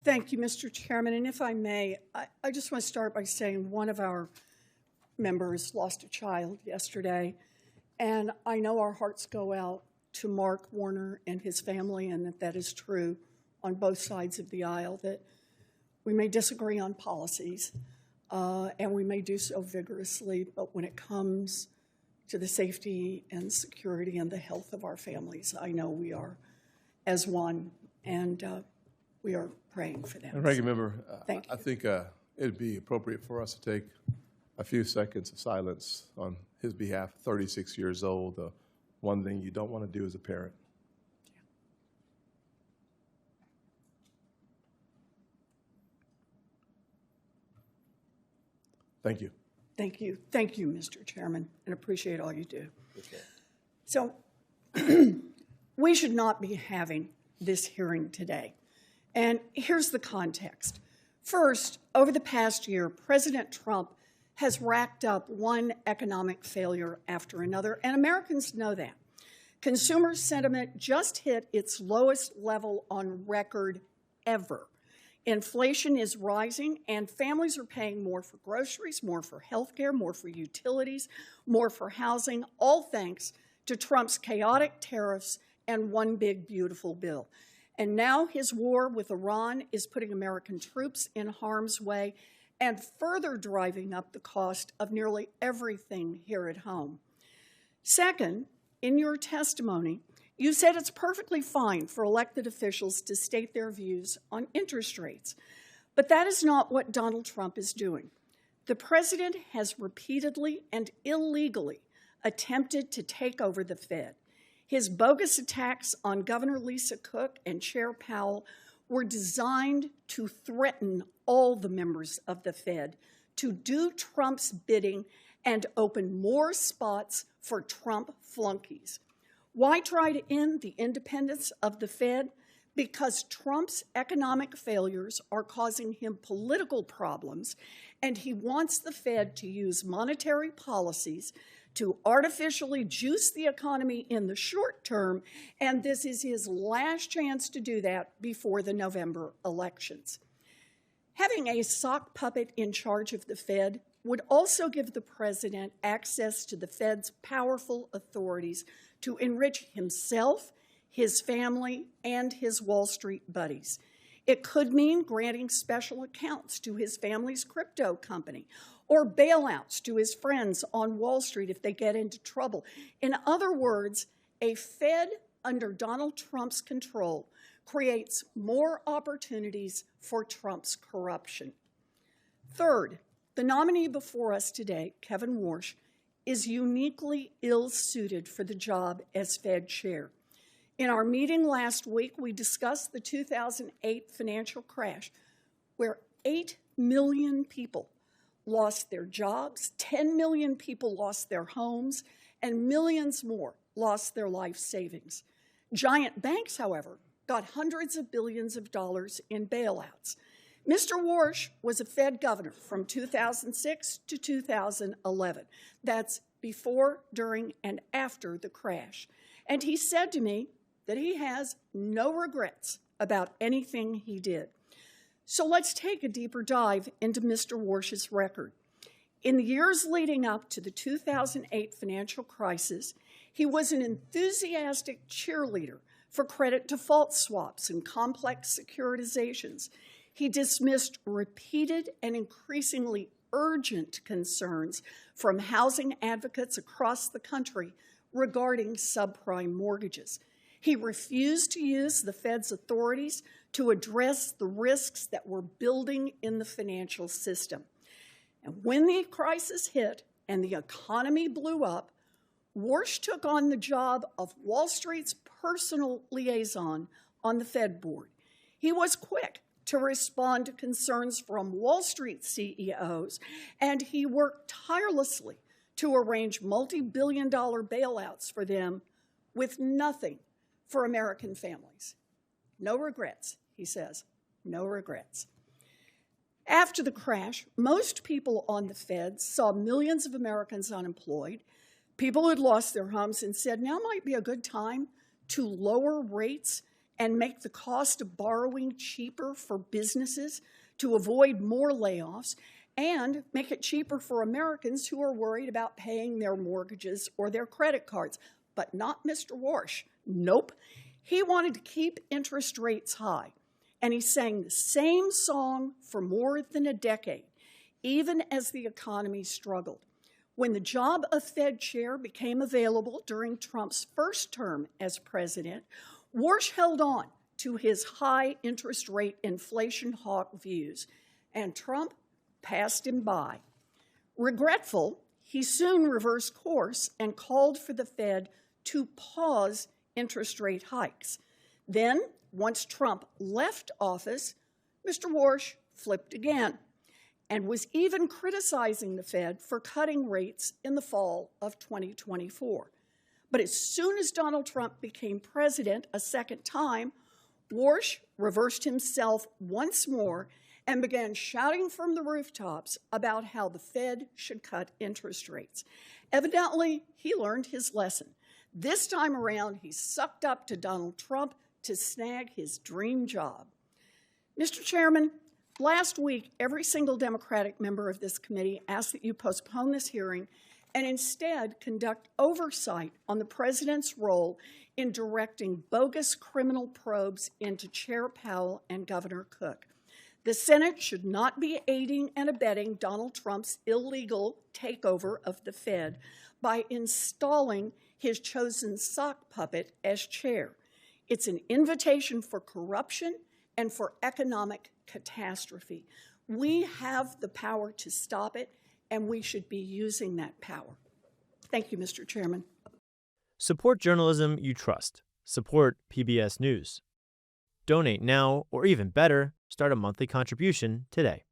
Thank you, Mr. Chairman. And if I may, I just want to start by saying one of our members lost a child yesterday, and I know our hearts go out to Mark Warner and his family, and that is true on both sides of the aisle, that we may disagree on policies, and we may do so vigorously, but when it comes to the safety and security and the health of our families, I know we are as one, and we are praying for them. And Ranking Member, Thank I think it'd be appropriate for us to take a few seconds of silence on his behalf. 36 years old, the one thing you don't want to do as a parent. Thank you. Thank you. Thank you, Mr. Chairman, and appreciate all you do. Okay. So we should not be having this hearing today. And here's the context. First, over the past year, President Trump has racked up one economic failure after another, and Americans know that. Consumer sentiment just hit its lowest level on record ever. Inflation is rising, and families are paying more for groceries, more for health care, more for utilities, more for housing, all thanks to Trump's chaotic tariffs and one big, beautiful bill. And now his war with Iran is putting American troops in harm's way and further driving up the cost of nearly everything here at home. Second, in your testimony, you said it's perfectly fine for elected officials to state their views on interest rates. But that is not what Donald Trump is doing. The president has repeatedly and illegally attempted to take over the Fed. His bogus attacks on Governor Lisa Cook and Chair Powell were designed to threaten all the members of the Fed to do Trump's bidding and open more spots for Trump flunkies. Why try to end the independence of the Fed? Because Trump's economic failures are causing him political problems, and he wants the Fed to use monetary policies to artificially juice the economy in the short term, and this is his last chance to do that before the November elections. Having a sock puppet in charge of the Fed would also give the president access to the Fed's powerful authorities to enrich himself, his family, and his Wall Street buddies. It could mean granting special accounts to his family's crypto company or bailouts to his friends on Wall Street if they get into trouble. In other words, a Fed under Donald Trump's control creates more opportunities for Trump's corruption. Third, the nominee before us today, Kevin Warsh, is uniquely ill-suited for the job as Fed chair. In our meeting last week, we discussed the 2008 financial crash, where 8 million people lost their jobs, 10 million people lost their homes, and millions more lost their life savings. Giant banks, however, got hundreds of billions of dollars in bailouts. Mr. Worsh was a Fed governor from 2006 to 2011. That's before, during, and after the crash. And he said to me that he has no regrets about anything he did. So let's take a deeper dive into Mr. Warsh's record. In the years leading up to the 2008 financial crisis, he was an enthusiastic cheerleader for credit default swaps and complex securitizations. He dismissed repeated and increasingly urgent concerns from housing advocates across the country regarding subprime mortgages. He refused to use the Fed's authorities to address the risks that were building in the financial system. And when the crisis hit and the economy blew up, Worsh took on the job of Wall Street's personal liaison on the Fed board. He was quick to respond to concerns from Wall Street CEOs, and he worked tirelessly to arrange multi-billion-dollar bailouts for them with nothing for American families. No regrets, he says, no regrets. After the crash, most people on the Fed saw millions of Americans unemployed, people who had lost their homes, and said now might be a good time to lower rates and make the cost of borrowing cheaper for businesses to avoid more layoffs, and make it cheaper for Americans who are worried about paying their mortgages or their credit cards. But not Mr. Warsh. Nope. He wanted to keep interest rates high, and he sang the same song for more than a decade, even as the economy struggled. When the job of Fed chair became available during Trump's first term as president, Worsh held on to his high interest rate inflation hawk views, and Trump passed him by. Regretful, he soon reversed course and called for the Fed to pause interest rate hikes. Then, once Trump left office, Mr. Worsh flipped again and was even criticizing the Fed for cutting rates in the fall of 2024. But as soon as Donald Trump became president a second time, Worsh reversed himself once more and began shouting from the rooftops about how the Fed should cut interest rates. Evidently, he learned his lesson. This time around, he sucked up to Donald Trump to snag his dream job. Mr. Chairman, last week, every single Democratic member of this committee asked that you postpone this hearing and instead conduct oversight on the president's role in directing bogus criminal probes into Chair Powell and Governor Cook. The Senate should not be aiding and abetting Donald Trump's illegal takeover of the Fed by installing his chosen sock puppet as chair. It's an invitation for corruption and for economic catastrophe. We have the power to stop it, and we should be using that power. Thank you, Mr. Chairman. Support journalism you trust. Support PBS News. Donate now, or even better, start a monthly contribution today.